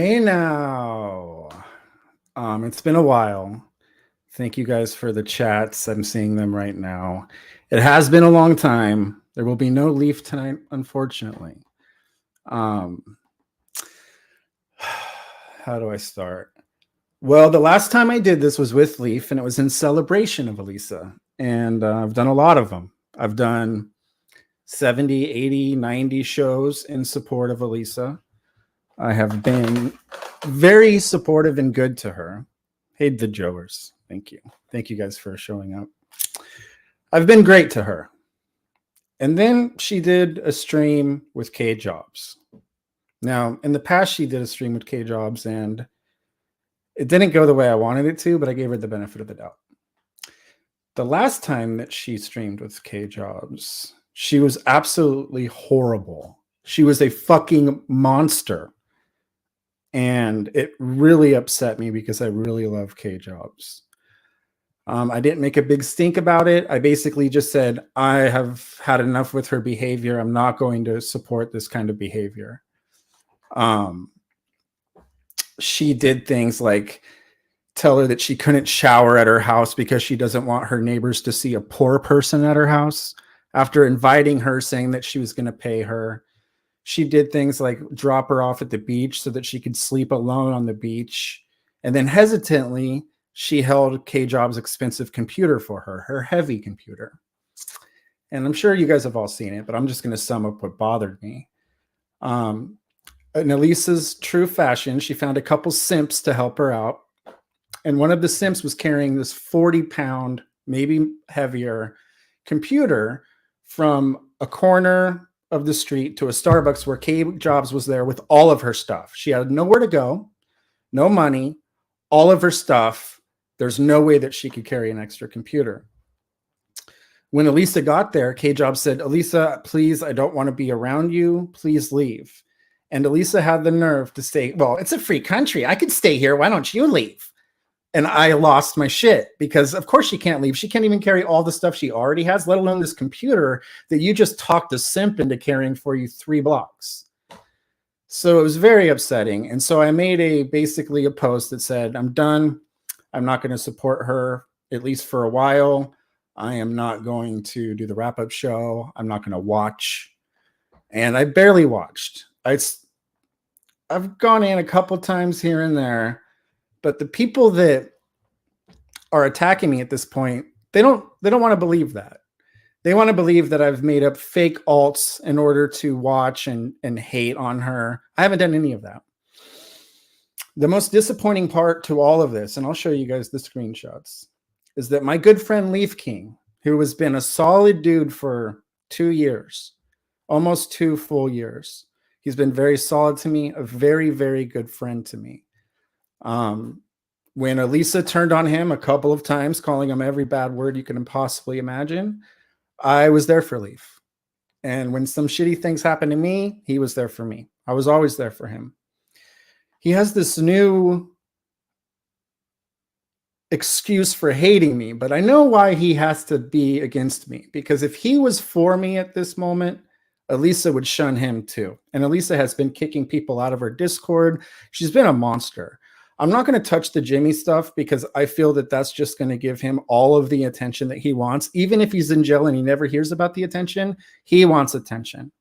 Hey now. It's been a while. Thank you guys for the chats. I'm seeing them right now. It has been a long time. There will be no Leaf tonight, unfortunately. Um, how do I start? Well, the last time I did this was with Leaf, and it was in celebration of Elisa. And I've done a lot of them. I've done 70, 80, 90 shows in support of Elisa. I have been very supportive and good to her. Hey, the Joers. Thank you. Thank you guys for showing up. I've been great to her. And then she did a stream with K Jobs. Now, in the past, she did a stream with K Jobs, and it didn't go the way I wanted it to, but I gave her the benefit of the doubt. The last time that she streamed with K Jobs, she was absolutely horrible. She was a fucking monster. And it really upset me because I really love K Jobs. I didn't make a big stink about it. I basically just said, I have had enough with her behavior. I'm not going to support this kind of behavior. She did things like tell her that she couldn't shower at her house because she doesn't want her neighbors to see a poor person at her house. After inviting her, saying that she was going to pay her. She did things like drop her off at the beach so that she could sleep alone on the beach. And then hesitantly, she held K-Job's expensive computer for her heavy computer. And I'm sure you guys have all seen it, but I'm just going to sum up what bothered me. In Elisa's true fashion, she found a couple simps to help her out. And one of the simps was carrying this 40-pound, maybe heavier, computer from a corner of the street to a Starbucks where K Jobs was there with all of her stuff. She had nowhere to go, no money, all of her stuff. There's no way that she could carry an extra computer. When Elisa got there, K Jobs said, Elisa, please, I don't want to be around you. Please leave. And Elisa had the nerve to say, well, it's a free country. I could stay here. Why don't you leave? And I lost my shit because, of course, she can't leave. She can't even carry all the stuff she already has, let alone this computer that you just talked a simp into carrying for you 3 blocks. So it was very upsetting. And so I made basically a post that said, I'm done. I'm not going to support her, at least for a while. I am not going to do the wrap-up show. I'm not going to watch. And I barely watched. I've gone in a couple times here and there. But the people that are attacking me at this point, they don't want to believe that. They want to believe that I've made up fake alts in order to watch and hate on her. I haven't done any of that. The most disappointing part to all of this, and I'll show you guys the screenshots, is that my good friend Leaf King, who has been a solid dude for 2 years, almost 2 full years, he's been very solid to me, a very, very good friend to me. When Elisa turned on him a couple of times, calling him every bad word you can possibly imagine, I was there for Leaf. And when some shitty things happened to me, he was there for me. I was always there for him. He has this new excuse for hating me, but I know why he has to be against me. Because if he was for me at this moment, Elisa would shun him too. And Elisa has been kicking people out of her Discord. She's been a monster. I'm not going to touch the Jimmy stuff because I feel that that's just going to give him all of the attention that he wants. Even if he's in jail and he never hears about the attention, he wants attention.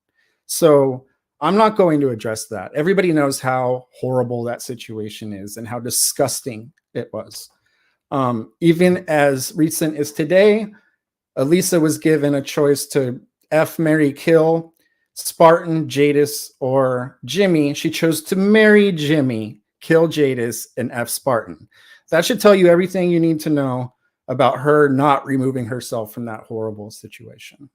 So I'm not going to address that. Everybody knows how horrible that situation is and how disgusting it was. Even as recent as today, Elisa was given a choice to F, marry, kill Spartan, Jadis, or Jimmy. She chose to marry Jimmy, kill Jadis, and F Spartan. That should tell you everything you need to know about her not removing herself from that horrible situation.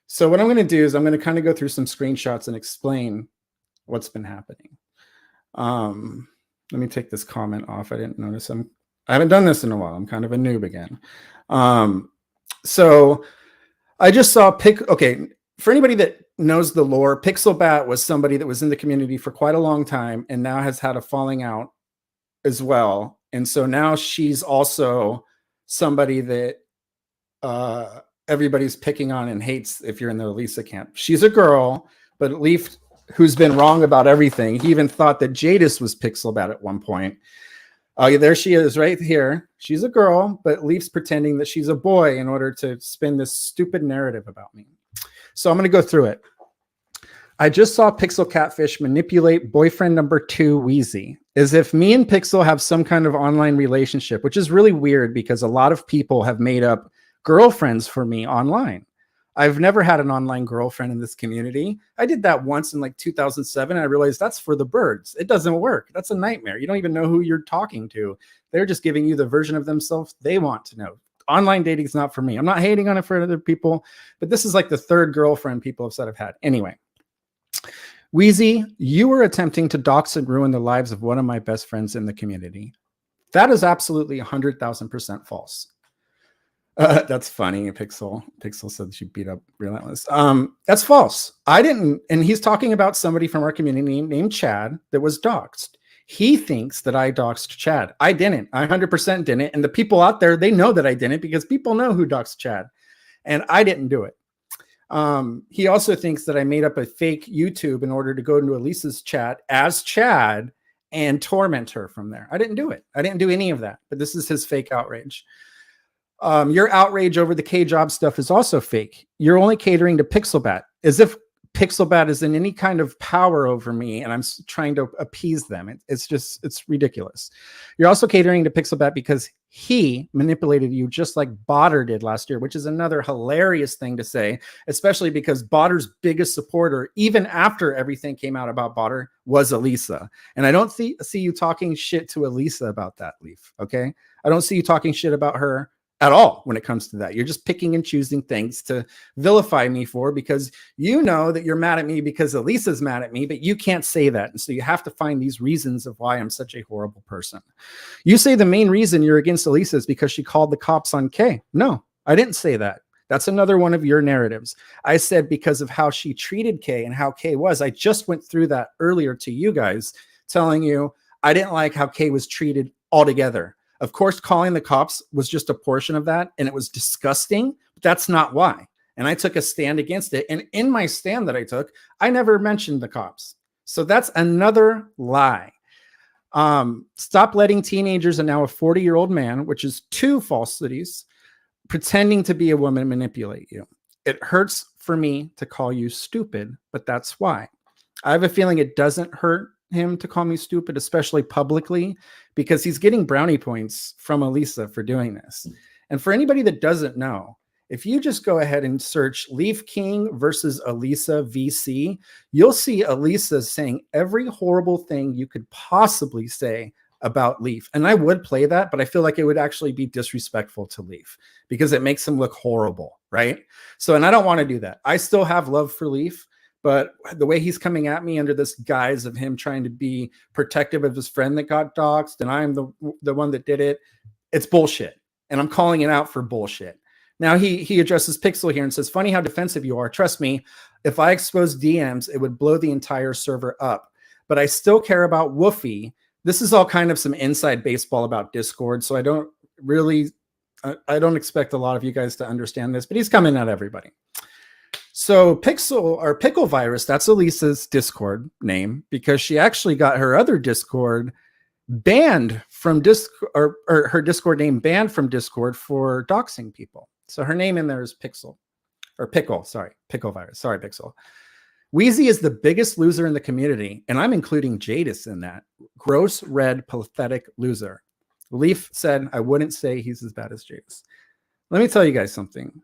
So what I'm going to do is I'm going to kind of go through some screenshots and explain what's been happening. Let me take this comment off. I didn't notice I haven't done this in a while. I'm kind of a noob again. So I just saw okay, for anybody that knows the lore, Pixelbat was somebody that was in the community for quite a long time and now has had a falling out as well. And so now she's also somebody that everybody's picking on and hates if you're in the Elisa camp. She's a girl, but Leaf who's been wrong about everything. He even thought that Jadis was pixel bad at one point. Oh, there she is right here. She's a girl, but Leaf's pretending that she's a boy in order to spin this stupid narrative about me. So I'm going to go through it. I just saw Pixel Catfish manipulate boyfriend number 2, Wheezy, as if me and Pixel have some kind of online relationship, which is really weird because a lot of people have made up girlfriends for me online. I've never had an online girlfriend in this community. I did that once in like 2007. And I realized that's for the birds. It doesn't work. That's a nightmare. You don't even know who you're talking to. They're just giving you the version of themselves they want to know. Online dating is not for me. I'm not hating on it for other people, but this is like the 3rd girlfriend people have said I've had. Anyway, Wheezy, you were attempting to dox and ruin the lives of one of my best friends in the community. That is absolutely 100,000% false. That's funny. Pixel said she beat up Relentless. That's false. I didn't. And he's talking about somebody from our community named Chad that was doxxed. He thinks that I doxed Chad. I didn't. I 100% didn't. And the people out there, they know that I didn't because people know who doxed Chad. And I didn't do it. He also thinks that I made up a fake YouTube in order to go into Elisa's chat as Chad and torment her from there. I didn't do it. I didn't do any of that. But this is his fake outrage. Your outrage over the K-Job stuff is also fake. You're only catering to Pixelbat, as if Pixelbat is in any kind of power over me and I'm trying to appease them. It's ridiculous. You're also catering to Pixelbat because he manipulated you just like Botter did last year, which is another hilarious thing to say, especially because Botter's biggest supporter, even after everything came out about Botter, was Elisa. And I don't see you talking shit to Elisa about that, Leaf, okay? I don't see you talking shit about her at all when it comes to that. You're just picking and choosing things to vilify me for because you know that you're mad at me because Elisa's mad at me, but you can't say that. And so you have to find these reasons of why I'm such a horrible person. You say the main reason you're against Elisa is because she called the cops on Kay. No, I didn't say that. That's another one of your narratives. I said because of how she treated Kay and how Kay was. I just went through that earlier to you guys, telling you I didn't like how Kay was treated altogether. Of course, calling the cops was just a portion of that, and it was disgusting, but that's not why. And I took a stand against it. And in my stand that I took, I never mentioned the cops. So that's another lie. Stop letting teenagers and now a 40-year-old man, which is 2 falsities, pretending to be a woman manipulate you. It hurts for me to call you stupid, but that's why. I have a feeling it doesn't hurt him to call me stupid, especially publicly, because he's getting brownie points from Elisa for doing this. And for anybody that doesn't know, if you just go ahead and search Leaf King versus Elisa VC, you'll see Elisa saying every horrible thing you could possibly say about Leaf. And I would play that, but I feel like it would actually be disrespectful to Leaf because it makes him look horrible, right? So, and I don't want to do that. I still have love for Leaf. But the way he's coming at me under this guise of him trying to be protective of his friend that got doxxed and I'm the one that did it, it's bullshit. And I'm calling it out for bullshit. Now he addresses Pixel here and says, funny how defensive you are. Trust me, if I expose DMs, it would blow the entire server up. But I still care about Woofy. This is all kind of some inside baseball about Discord. So I don't expect a lot of you guys to understand this, but he's coming at everybody. So Pickle Virus, that's Elisa's Discord name because she actually got her other Discord banned from Discord, or her Discord name banned from Discord for doxing people. So her name in there is Pickle Virus. Sorry, Pixel. Wheezy is the biggest loser in the community, and I'm including Jadis in that. Gross, red, pathetic loser. Leaf said I wouldn't say he's as bad as Jadis. Let me tell you guys something.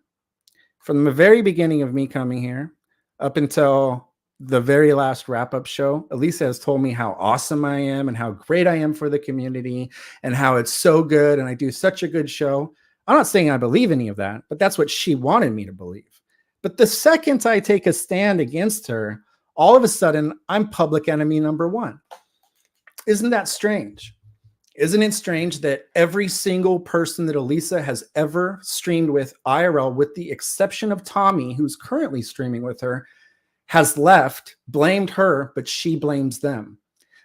From the very beginning of me coming here up until the very last wrap-up show, Elisa has told me how awesome I am and how great I am for the community and how it's so good and I do such a good show. I'm not saying I believe any of that, but that's what she wanted me to believe. But the second I take a stand against her, all of a sudden, I'm public enemy number 1. Isn't that strange? Isn't it strange that every single person that Elisa has ever streamed with IRL, with the exception of Tommy, who's currently streaming with her, has left, blamed her, but she blames them.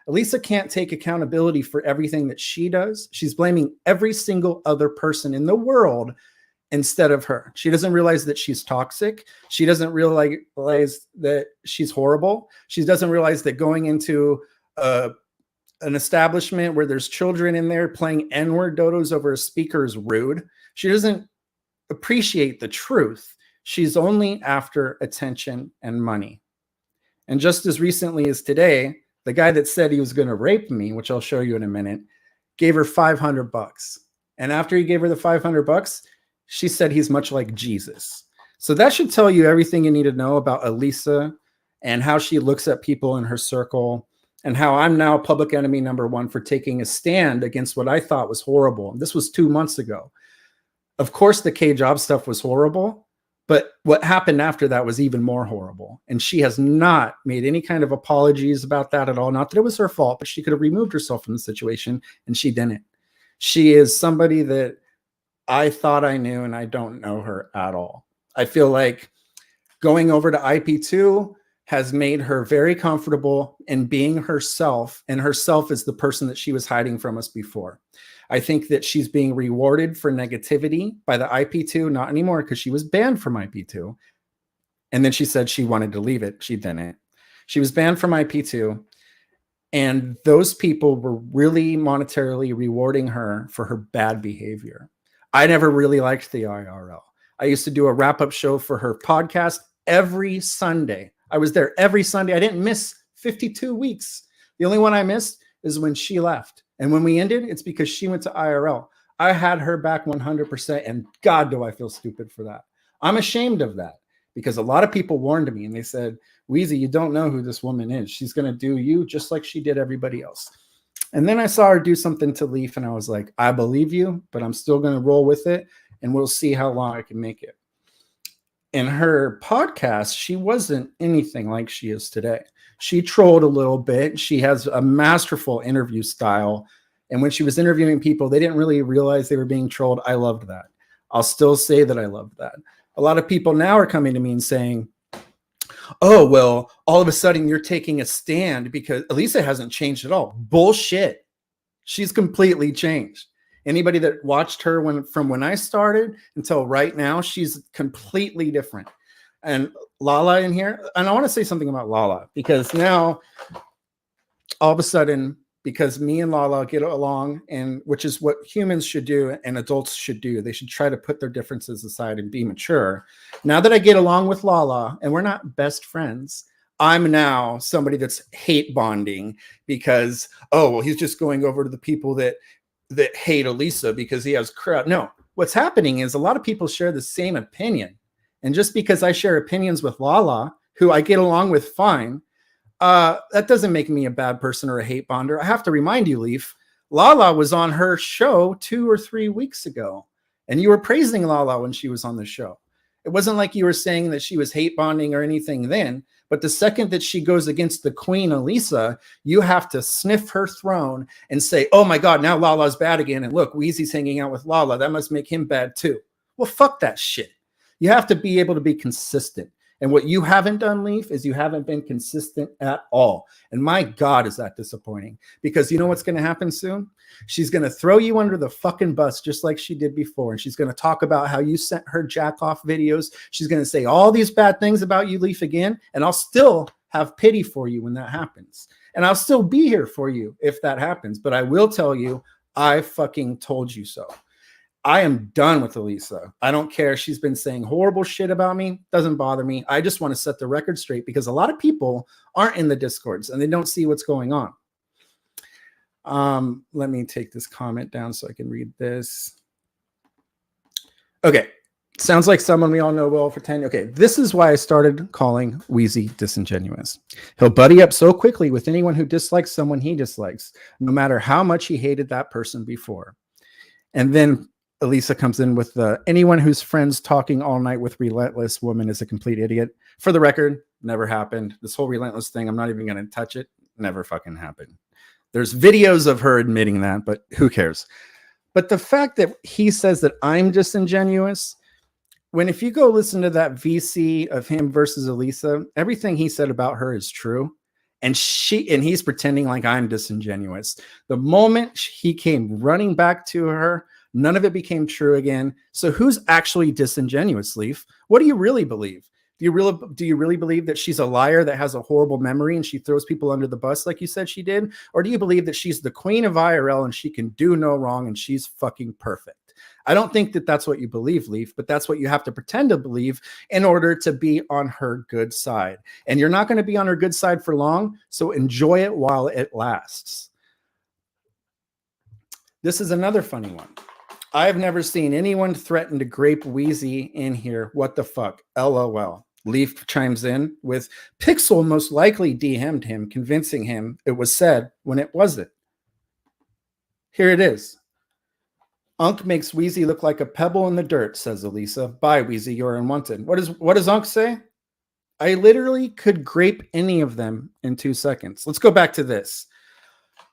Elisa can't take accountability for everything that she does. She's blaming every single other person in the world instead of her. She doesn't realize that she's toxic. She doesn't realize that she's horrible. She doesn't realize that going into an establishment where there's children in there playing N-word dodos over a speaker is rude. She doesn't appreciate the truth. She's only after attention and money. And just as recently as today, the guy that said he was going to rape me, which I'll show you in a minute, gave her $500. And after he gave her the $500, she said he's much like Jesus. So that should tell you everything you need to know about Elisa and how she looks at people in her circle, and how I'm now public enemy number one for taking a stand against what I thought was horrible. This was 2 months ago. Of course, the K-Job stuff was horrible, but what happened after that was even more horrible. And she has not made any kind of apologies about that at all. Not that it was her fault, but she could have removed herself from the situation, and she didn't. She is somebody that I thought I knew, and I don't know her at all. I feel like going over to IP2 has made her very comfortable in being herself, and herself is the person that she was hiding from us before. I think that she's being rewarded for negativity by the IP2, not anymore, because she was banned from IP2. And then she said she wanted to leave it. She didn't. She was banned from IP2, and those people were really monetarily rewarding her for her bad behavior. I never really liked the IRL. I used to do a wrap-up show for her podcast every Sunday. I was there every Sunday. I didn't miss 52 weeks. The only one I missed is when she left. And when we ended, it's because she went to IRL. I had her back 100%, and God, do I feel stupid for that. I'm ashamed of that, because a lot of people warned me, and they said, Weezy, you don't know who this woman is. She's going to do you just like she did everybody else. And then I saw her do something to Leaf, and I was like, I believe you, but I'm still going to roll with it, and we'll see how long I can make it. In her podcast, she wasn't anything like she is today. She trolled a little bit. She has a masterful interview style. And when she was interviewing people, they didn't really realize they were being trolled. I loved that. I'll still say that I loved that. A lot of people now are coming to me and saying, oh, well, all of a sudden you're taking a stand because Elisa hasn't changed at all. Bullshit. She's completely changed. Anybody that watched her from when I started until right now, she's completely different. And Lala in here, and I want to say something about Lala, because now all of a sudden, because me and Lala get along, and which is what humans should do and adults should do, they should try to put their differences aside and be mature. Now that I get along with Lala and we're not best friends, I'm now somebody that's hate bonding because, oh, well, he's just going over to the people that hate Elisa because he has crowd. No, what's happening is a lot of people share the same opinion. And just because I share opinions with Lala, who I get along with fine, that doesn't make me a bad person or a hate bonder. I have to remind you, Leaf, Lala was on her show 2 or 3 weeks ago, and you were praising Lala when she was on the show. It wasn't like you were saying that she was hate bonding or anything then, but the second that she goes against the queen, Elisa, you have to sniff her throne and say, oh my God, now Lala's bad again. And look, Weezy's hanging out with Lala. That must make him bad too. Well, fuck that shit. You have to be able to be consistent. And what you haven't done, Leaf, is you haven't been consistent at all. And my God, is that disappointing. Because you know what's going to happen soon? She's going to throw you under the fucking bus just like she did before. And she's going to talk about how you sent her jack-off videos. She's going to say all these bad things about you, Leaf, again. And I'll still have pity for you when that happens. And I'll still be here for you if that happens. But I will tell you, I fucking told you so. I am done with Elisa. I don't care. She's been saying horrible shit about me. Doesn't bother me. I just want to set the record straight because a lot of people aren't in the Discords and they don't see what's going on. Let me take this comment down so I can read this. Okay. Sounds like someone we all know well for 10. Okay. This is why I started calling Weezy disingenuous. He'll buddy up so quickly with anyone who dislikes someone he dislikes, no matter how much he hated that person before. And then Elisa comes in with anyone who's friends talking all night with relentless woman is a complete idiot. For the record, never happened. This whole relentless thing, I'm not even going to touch it. Never fucking happened. There's videos of her admitting that, but who cares? But the fact that he says that I'm disingenuous, when if you go listen to that VC of him versus Elisa, everything he said about her is true. And he's pretending like I'm disingenuous. The moment he came running back to her, None of it became true again. So who's actually disingenuous, Leaf? What do you really believe? Do you really believe that she's a liar that has a horrible memory and she throws people under the bus like you said she did? Or do you believe that she's the queen of IRL and she can do no wrong and she's fucking perfect? I don't think that that's what you believe, Leaf, but that's what you have to pretend to believe in order to be on her good side. And you're not going to be on her good side for long, so enjoy it while it lasts. This is another funny one. I've never seen anyone threaten to grape Wheezy in here. What the fuck? LOL. Leaf chimes in with, Pixel most likely DM'd him, convincing him it was said when it wasn't. Here it is. Unk makes Wheezy look like a pebble in the dirt, says Elisa. Bye, Wheezy, you're unwanted. What does Unk say? I literally could grape any of them in 2 seconds. Let's go back to this.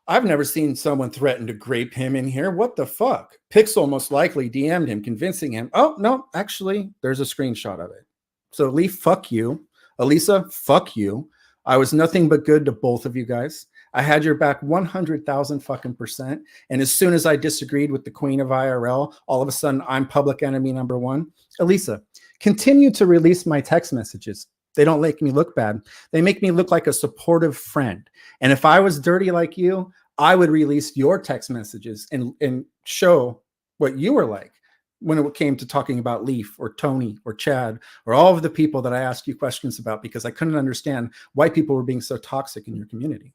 I've never seen someone threaten to grape him in here. What the fuck? Pixel most likely DM'd him, convincing him. Oh, no, actually, there's a screenshot of it. So Leaf, fuck you. Elisa, fuck you. I was nothing but good to both of you guys. I had your back 100,000 fucking %. And as soon as I disagreed with the queen of IRL, all of a sudden I'm public enemy number one. Elisa, continue to release my text messages. They don't make me look bad. They make me look like a supportive friend. And if I was dirty like you, I would release your text messages and show what you were like when it came to talking about Leaf or Tony or Chad or all of the people that I asked you questions about because I couldn't understand why people were being so toxic in your community.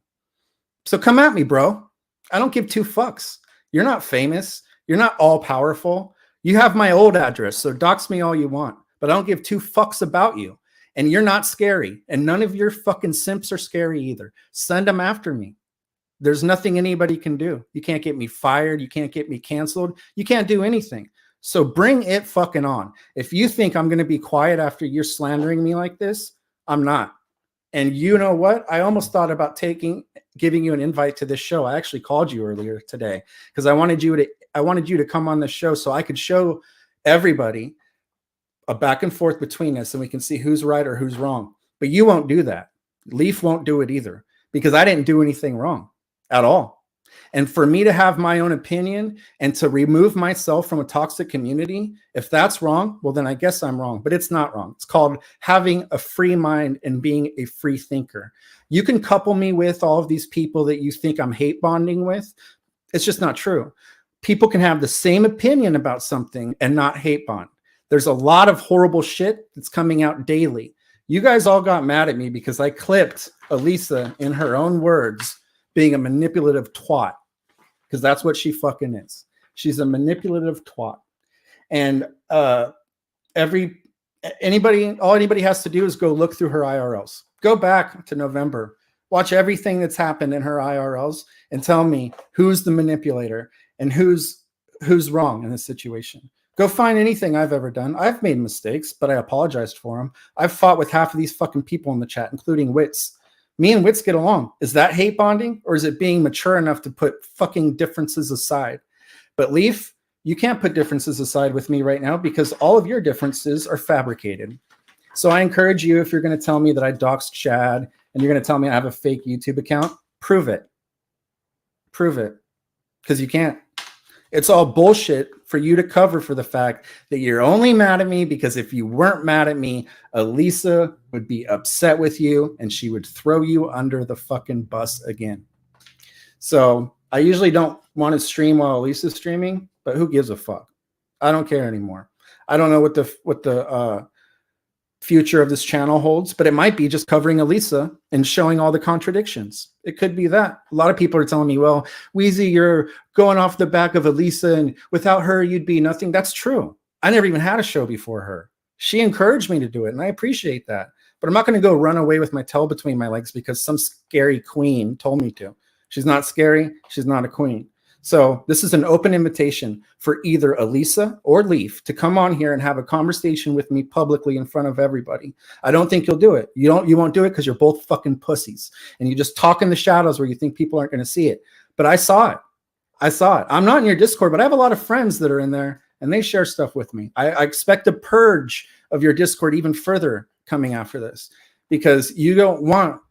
So come at me, bro. I don't give 2 fucks. You're not famous. You're not all powerful. You have my old address, so dox me all you want, but I don't give 2 fucks about you. And you're not scary. And none of your fucking simps are scary either. Send them after me. There's nothing anybody can do. You can't get me fired. You can't get me canceled. You can't do anything. So bring it fucking on. If you think I'm going to be quiet after you're slandering me like this, I'm not. And you know what? I almost thought about giving you an invite to this show. I actually called you earlier today because I wanted you to come on the show so I could show everybody a back and forth between us and we can see who's right or who's wrong. But you won't do that. Leaf won't do it either because I didn't do anything wrong at all. And for me to have my own opinion and to remove myself from a toxic community, if that's wrong, well, then I guess I'm wrong, but it's not wrong. It's called having a free mind and being a free thinker. You can couple me with all of these people that you think I'm hate bonding with. It's just not true. People can have the same opinion about something and not hate bond. There's a lot of horrible shit that's coming out daily. You guys all got mad at me because I clipped Elisa in her own words being a manipulative twat, because that's what she fucking is. She's a manipulative twat. And all anybody has to do is go look through her IRLs. Go back to November. Watch everything that's happened in her IRLs and tell me who's the manipulator and who's wrong in this situation. Go find anything I've ever done. I've made mistakes, but I apologized for them. I've fought with half of these fucking people in the chat, including Wits. Me and Wits get along. Is that hate bonding, or is it being mature enough to put fucking differences aside? But Leaf, you can't put differences aside with me right now because all of your differences are fabricated. So I encourage you, if you're going to tell me that I doxed Chad and you're going to tell me I have a fake YouTube account, prove it. Prove it. Because you can't. It's all bullshit for you to cover for the fact that you're only mad at me because if you weren't mad at me, Elisa would be upset with you and she would throw you under the fucking bus again. So I usually don't want to stream while Elisa's streaming, but who gives a fuck? I don't care anymore. I don't know what the future of this channel holds, but it might be just covering Elisa and showing all the contradictions. It could be that. A lot of people are telling me, well, Wheezy, you're going off the back of Elisa and without her, you'd be nothing. That's true. I never even had a show before her. She encouraged me to do it, and I appreciate that. But I'm not going to go run away with my tail between my legs because some scary queen told me to. She's not scary. She's not a queen. So this is an open invitation for either Elisa or Leaf to come on here and have a conversation with me publicly in front of everybody. I don't think you'll do it. You won't do it because you're both fucking pussies. And you just talk in the shadows where you think people aren't going to see it. But I saw it. I saw it. I'm not in your Discord, but I have a lot of friends that are in there and they share stuff with me. I expect a purge of your Discord even further coming after this because you don't want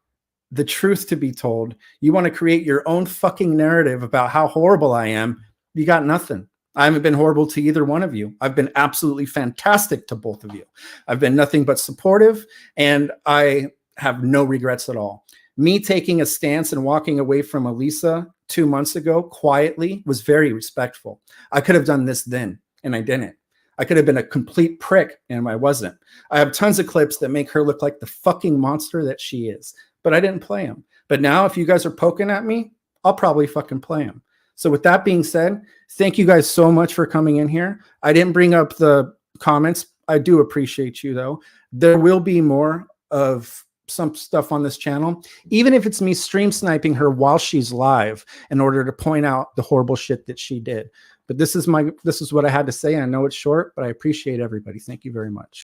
the truth to be told. You want to create your own fucking narrative about how horrible I am. You got nothing. I haven't been horrible to either one of you. I've been absolutely fantastic to both of you. I've been nothing but supportive, and I have no regrets at all. Me taking a stance and walking away from Elisa 2 months ago quietly was very respectful. I could have done this then, and I didn't. I could have been a complete prick, and I wasn't. I have tons of clips that make her look like the fucking monster that she is, but I didn't play them. But now, if you guys are poking at me, I'll probably fucking play them. So with that being said, thank you guys so much for coming in here. I didn't bring up the comments. I do appreciate you, though. There will be more of some stuff on this channel, even if it's me stream sniping her while she's live in order to point out the horrible shit that she did. But this is what I had to say. I know it's short, but I appreciate everybody. Thank you very much.